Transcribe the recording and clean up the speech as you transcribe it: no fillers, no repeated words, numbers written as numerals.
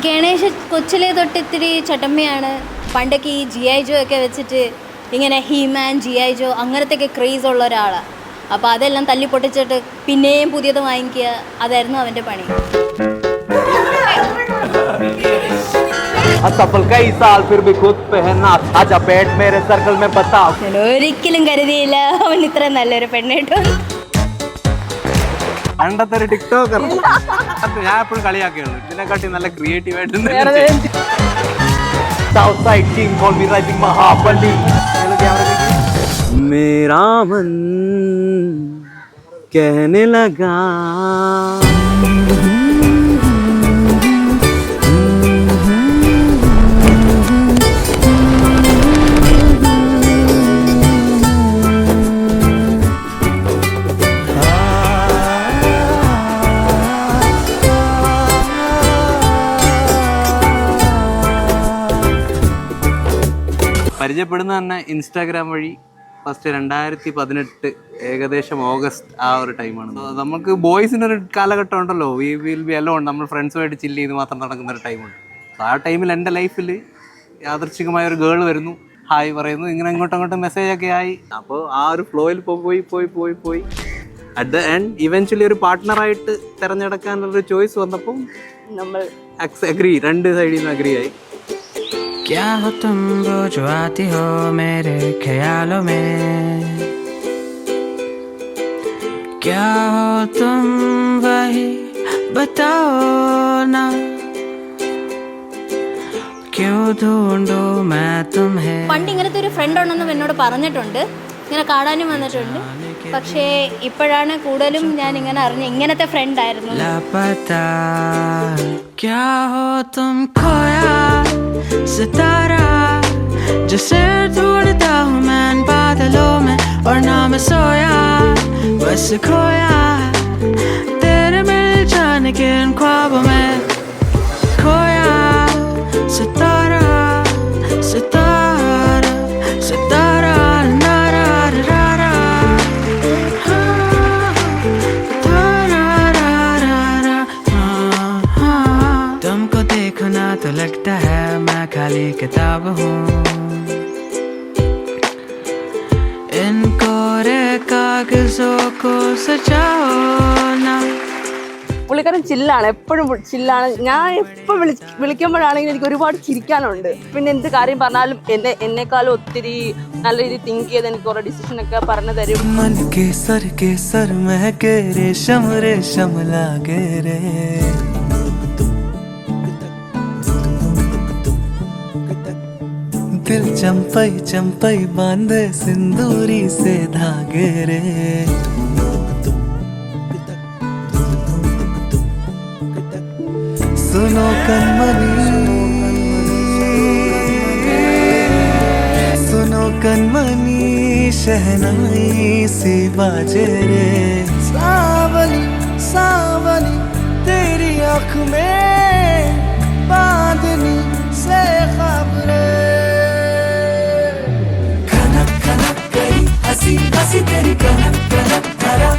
ഗണേഷ് കൊച്ചിലെ തൊട്ട് ഇത്തിരി ചട്ടമ്മയാണ്. പണ്ടൊക്കെ ഈ GI ജോ ഒക്കെ വെച്ചിട്ട് ഇങ്ങനെ ഹീമാൻ GI ജോ അങ്ങനത്തെയൊക്കെ ക്രേസ് ഉള്ള ഒരാളാണ്. അപ്പോൾ അതെല്ലാം തല്ലി പൊട്ടിച്ചിട്ട് പിന്നെയും പുതിയത് വാങ്ങിക്കുക, അതായിരുന്നു അവൻ്റെ പണി. ഞാൻ ഒരിക്കലും കരുതിയില്ല അവൻ ഇത്ര നല്ലൊരു പെണ്ണേട്ടോ. പണ്ടത്തെ ഒരു ടിക്ടോക്കർ ഞാൻ എപ്പോഴും കളിയാക്കിയുള്ളൂ. ഇതിനെക്കാട്ടി നല്ല ക്രിയേറ്റീവ് ആയിട്ട് मेरा मन कहने लगा പരിചയപ്പെടുന്ന തന്നെ ഇൻസ്റ്റാഗ്രാം വഴി. ഫസ്റ്റ് 2018 ഏകദേശം ഓഗസ്റ്റ് ആ ഒരു ടൈമാണ്. നമുക്ക് ബോയ്സിനൊരു കാലഘട്ടം ഉണ്ടല്ലോ, വി വിൽ ബി അലോൺ, നമ്മൾ ഫ്രണ്ട്സുമായിട്ട് ചില്ല് ചെയ്ത് മാത്രം നടക്കുന്ന ഒരു ടൈമുണ്ട്. ആ ടൈമിൽ എൻ്റെ ലൈഫിൽ യാദൃച്ഛികമായ ഒരു ഗേൾ വരുന്നു, ഹായ് പറയുന്നു, ഇങ്ങനെ ഇങ്ങോട്ടും മെസ്സേജൊക്കെ ആയി. അപ്പോൾ ആ ഒരു ഫ്ലോയിൽ പോയി അറ്റ് ദ എൻഡ് ഇവൻച്വലി ഒരു പാർട്ട്ണറായിട്ട് തിരഞ്ഞെടുക്കാനുള്ളൊരു ചോയ്സ് വന്നപ്പോൾ നമ്മൾ അഗ്രി, രണ്ട് സൈഡിൽ നിന്ന് അഗ്രി ആയി. क्या हो तुम वो जो आती हो मेरे ख्यालों में, क्या हो तुम वही बताओ ना, क्यों ढूंढो मैं तुम्हें. പണ്ട് ഇങ്ങനത്തെ ഒരു ഫ്രണ്ട് ഉണ്ടെന്ന് എന്നോട് പറഞ്ഞിട്ടുണ്ട്, ഇങ്ങനെ കാണാനും വന്നിട്ടുണ്ട്. പക്ഷേ ഇപ്പോഴാണ് കൂടുതലും ഞാൻ ഇങ്ങനെ അറിഞ്ഞ ഇങ്ങനത്തെ ഫ്രണ്ട് ആയിരുന്നു. क्या हो तुम खोया सितारा, जैसे ढूंढता हूँ मैं बादलों में और ना मैं सोया, बस खोया तेरे मिल जाने के इन ख्वाबों में. खोया सितारा सितारा सितारा नारा रा रा तुमको देखना तो लगता है मैं खाली किताब हूँ, इन कोरे कागजों को सजाओ ना. പുള്ളിക്കാരൻ ചില്ലാണ്, എപ്പോഴും ചില്ലാണ്. ഞാൻ എപ്പോൾ വിളിക്കുമ്പോഴാണെങ്കിലും എനിക്ക് ഒരുപാട് ചിരിക്കാനുണ്ട്. പിന്നെ എന്ത് കാര്യം പറഞ്ഞാലും എന്നെക്കാളും ഒത്തിരി നല്ല രീതിയിൽ തിങ്ക് ചെയ്ത് എനിക്ക് കുറേ ഡിസിഷനൊക്കെ പറഞ്ഞു തരും. दिल चंपई बांधे सिंदूरी से धागे रे, सुनो कनमनी शहनाई सी बाजे रे, सावली तेरी आँख में बांधनी से खबरे, खनक खनक गई हंसी तेरी कनक कनक धरा.